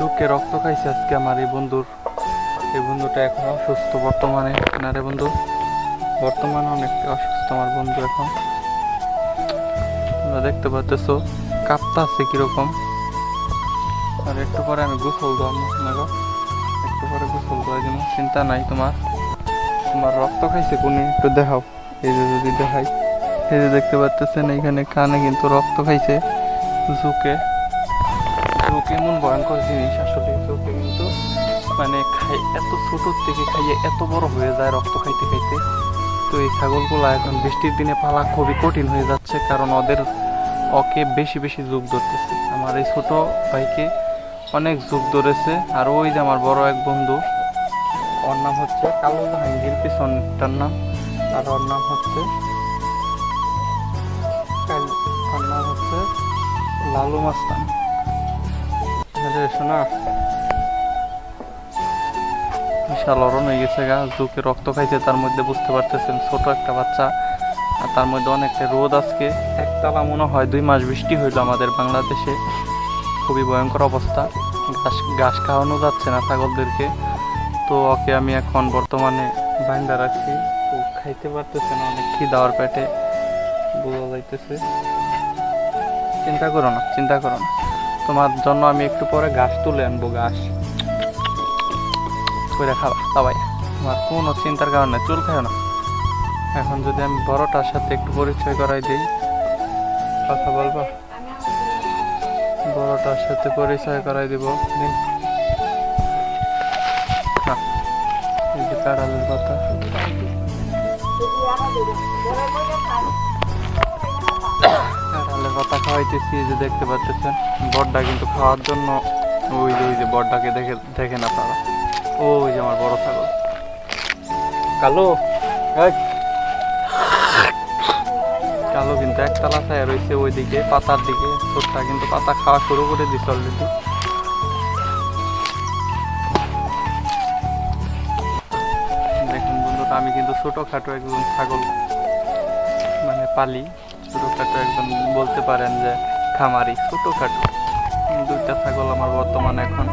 চোখে রক্ত খাইছে আজকে আমার এই বন্ধুটা এখন অসুস্থ বর্তমানে। না রে বন্ধু, বর্তমানে অনেকটা অসুস্থ আমার বন্ধু এখন। তোমরা দেখতে পাচ্ছ কাঁপতাছে কিরকম। আর একটু পরে আমি গোসল দেবো, একটু পরে গোসল দেওয়া দিব, চিন্তা নাই তোমার। তোমার রক্ত খাইছে কোন একটু দেখাও। এই যে যদি দেখাই, এই যে দেখতে পাচ্ছেন এইখানে কানে কিন্তু রক্ত খাইছে। ঝুঁকে ঝুঁকে এমন ভয়ঙ্কর জিনিস আসলে। ঝুঁকে কিন্তু মানে খাই এত ছোটোর থেকে খাইয়ে এত বড় হয়ে যায় রক্ত খাইতে খাইতে। তো এই ছাগলগুলো এখন বৃষ্টির দিনে পালা খুবই কঠিন হয়ে যাচ্ছে, কারণ ওকে বেশি বেশি ঝুঁক ধরতেছে। আমার এই ছোট ভাইকে অনেক ঝুঁক ধরেছে। আর ওই যে আমার বড় এক বন্ধু, ওর নাম হচ্ছে কালো জাহাঙ্গীর, পিছনটার নাম। আর ওর নাম হচ্ছে লালু মাস্তান। শোনা বিশাল অরণ হয়ে গেছে গা, ঝুঁকে রক্ত খাইছে। তার মধ্যে বুঝতে পারতেছেন ছোট একটা বাচ্চা, আর তার মধ্যে অনেকটা রোদ। আজকে একতলা মনে হয় 2 মাস বৃষ্টি হইলো আমাদের বাংলাদেশে। খুবই ভয়ঙ্কর অবস্থা, ঘাস খাওয়ানো যাচ্ছে না ছাগলদেরকে। তো ওকে আমি এখন বর্তমানে বান্ধা রাখছি। ও খাইতে পারতেছে না, অনেক খিদা ওর পেটে বোঝা যাইতেছে। চিন্তা করো না, চিন্তা করো না, তোমার জন্য আমি একটু পরে ঘাস তুলে আনবো। ঘাস করে খাবা সবাই, তোমার কোনো চিন্তার কারণ নেই। চুল খাও না। এখন যদি আমি বড়টার সাথে একটু পরিচয় করাই দিই, কথা বলবো? বড়টার সাথে পরিচয় করাই দিব। এই যে কাঁড়ালের কথা, কাঁড়ালের কথা খাওয়াইতেছি। এই যে দেখতে পাচ্ছেন বড়টা কিন্তু খাওয়ার জন্য ওই যে বড়টাকে দেখেন আপনারা। ওই যে আমার বড় ছাগল কালো, কালো কিন্তু একতলা ছায়া রয়েছে ওইদিকে পাতার দিকে। ছোটটা কিন্তু পাতা খাওয়া শুরু করে দিচ্ছে অলরেডি। দেখুন বন্ধুরা, আমি কিন্তু ছোটোখাটো একজন ছাগল মানে পালি। ছোটোখাটো একজন বলতে পারেন যে খামারি। ছোটোখাটো 2টা ছাগল আমার বর্তমানে এখন